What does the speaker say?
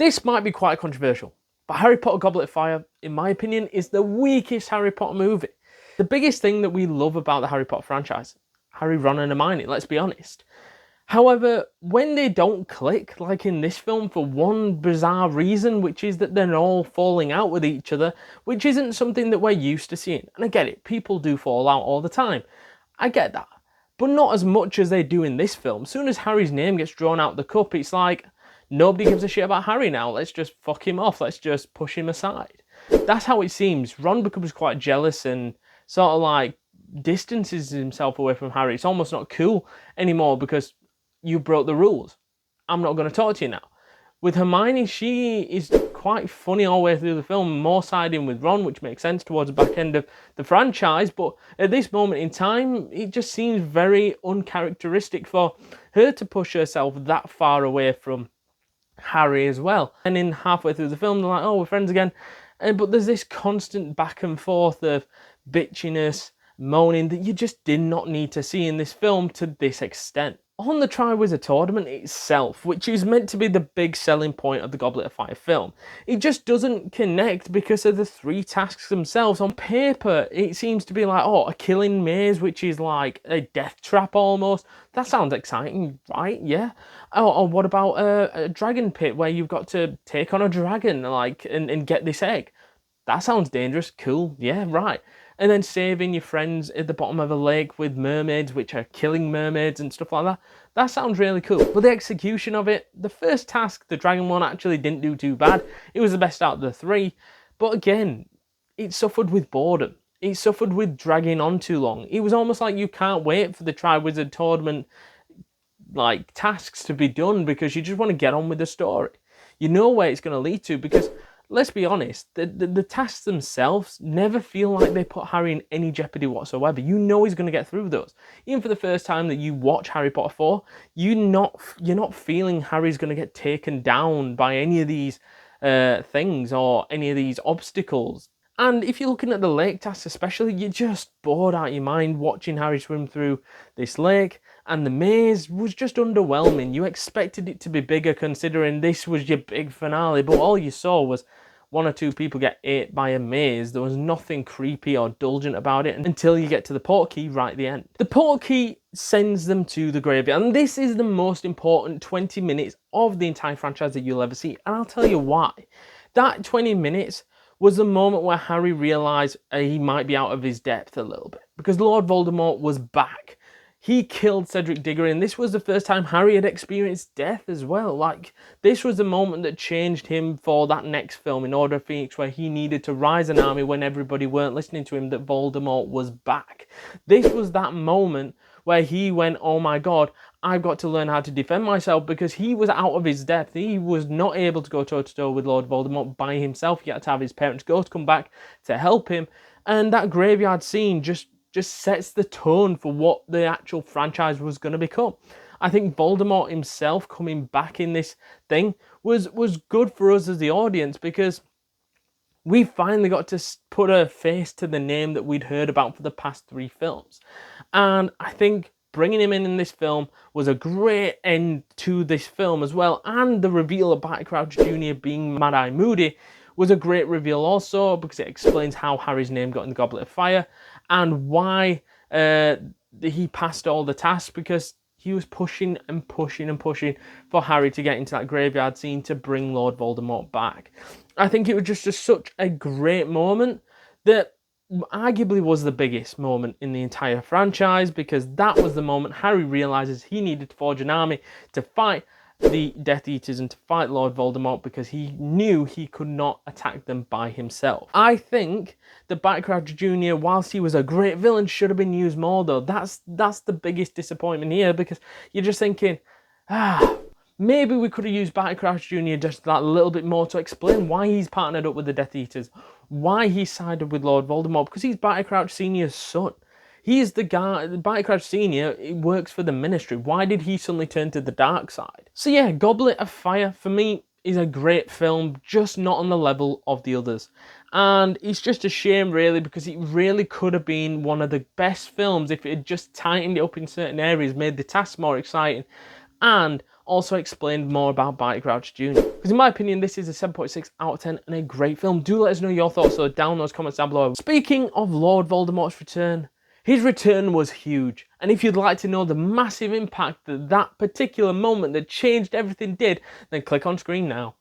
This might be quite controversial, but Harry Potter Goblet of Fire, in my opinion, is the weakest Harry Potter movie. The biggest thing that we love about the Harry Potter franchise, Harry, Ron and Hermione, let's be honest. However, when they don't click, like in this film, for one bizarre reason, which is that they're all falling out with each other, which isn't something that we're used to seeing. And I get it, people do fall out all the time. I get that. But not as much as they do in this film. As soon as Harry's name gets drawn out the cup, it's like, nobody gives a shit about Harry now. Let's just fuck him off. Let's just push him aside. That's how it seems. Ron becomes quite jealous and sort of like distances himself away from Harry. It's almost not cool anymore because you broke the rules. I'm not going to talk to you now. With Hermione, she is quite funny all the way through the film, more siding with Ron, which makes sense towards the back end of the franchise. But at this moment in time, it just seems very uncharacteristic for her to push herself that far away from Harry as well. And in halfway through the film, they're like, oh, we're friends again. But there's this constant back and forth of bitchiness, moaning that you just did not need to see in this film to this extent. On the Triwizard Tournament itself, which is meant to be the big selling point of the Goblet of Fire film, it just doesn't connect because of the 3 tasks themselves. On paper, it seems to be like, oh, a killing maze, which is like a death trap almost. That sounds exciting, right? Yeah. Or what about a dragon pit where you've got to take on a dragon like and get this egg? That sounds dangerous. Cool. Yeah, right. And then saving your friends at the bottom of a lake with mermaids, which are killing mermaids and stuff like that. That sounds really cool. But the execution of it, the first task, the dragon one, actually didn't do too bad. It was the best out of the 3. But again, it suffered with boredom. It suffered with dragging on too long. It was almost like you can't wait for the Triwizard Tournament like tasks to be done because you just want to get on with the story. You know where it's going to lead to because, let's be honest, the tasks themselves never feel like they put Harry in any jeopardy whatsoever. You know he's going to get through those. Even for the first time that you watch Harry Potter 4, you're not feeling Harry's going to get taken down by any of these things or any of these obstacles. And if you're looking at the lake tasks especially, you're just bored out of your mind watching Harry swim through this lake. And the maze was just underwhelming. You expected it to be bigger considering this was your big finale, but all you saw was 1 or 2 people get ate by a maze. There was nothing creepy or indulgent about it until you get to the portkey right at the end. The portkey sends them to the graveyard, and this is the most important 20 minutes of the entire franchise that you'll ever see, and I'll tell you why. That 20 minutes was the moment where Harry realised he might be out of his depth a little bit, because Lord Voldemort was back. He killed Cedric Diggory, and this was the first time Harry had experienced death as well. Like, this was the moment that changed him for that next film, in Order of Phoenix, where he needed to rise an army when everybody weren't listening to him, that Voldemort was back. This was that moment where he went, oh my god, I've got to learn how to defend myself, because he was out of his depth. He was not able to go toe-to-toe with Lord Voldemort by himself. He had to have his parents' ghost come back to help him, and that graveyard scene just sets the tone for what the actual franchise was going to become. I think Voldemort himself coming back in this thing was good for us as the audience, because we finally got to put a face to the name that we'd heard about for the past 3 films. And I think bringing him in this film was a great end to this film as well. And the reveal of Barty Crouch Jr. being Mad-Eye Moody was a great reveal also, because it explains how Harry's name got in the Goblet of Fire and why he passed all the tasks, because he was pushing and pushing and pushing for Harry to get into that graveyard scene to bring Lord Voldemort back. I think it was just such a great moment that arguably was the biggest moment in the entire franchise, because that was the moment Harry realizes he needed to forge an army to fight the Death Eaters and to fight Lord Voldemort, because he knew he could not attack them by himself. I think that Barty Crouch Jr., whilst he was a great villain, should have been used more though. That's the biggest disappointment here, because you're just thinking, maybe we could have used Barty Crouch Jr. just that little bit more to explain why he's partnered up with the Death Eaters, why he sided with Lord Voldemort, because he's Barty Crouch Sr.'s son. He is the guy, Barty Crouch Sr., he works for the Ministry. Why did he suddenly turn to the dark side? So yeah, Goblet of Fire, for me, is a great film, just not on the level of the others. And it's just a shame, really, because it really could have been one of the best films if it had just tightened it up in certain areas, made the tasks more exciting, and also explained more about Barty Crouch Jr. Because in my opinion, this is a 7.6 out of 10 and a great film. Do let us know your thoughts down in those comments down below. Speaking of Lord Voldemort's return, his return was huge. And if you'd like to know the massive impact that that particular moment that changed everything did, then click on screen now.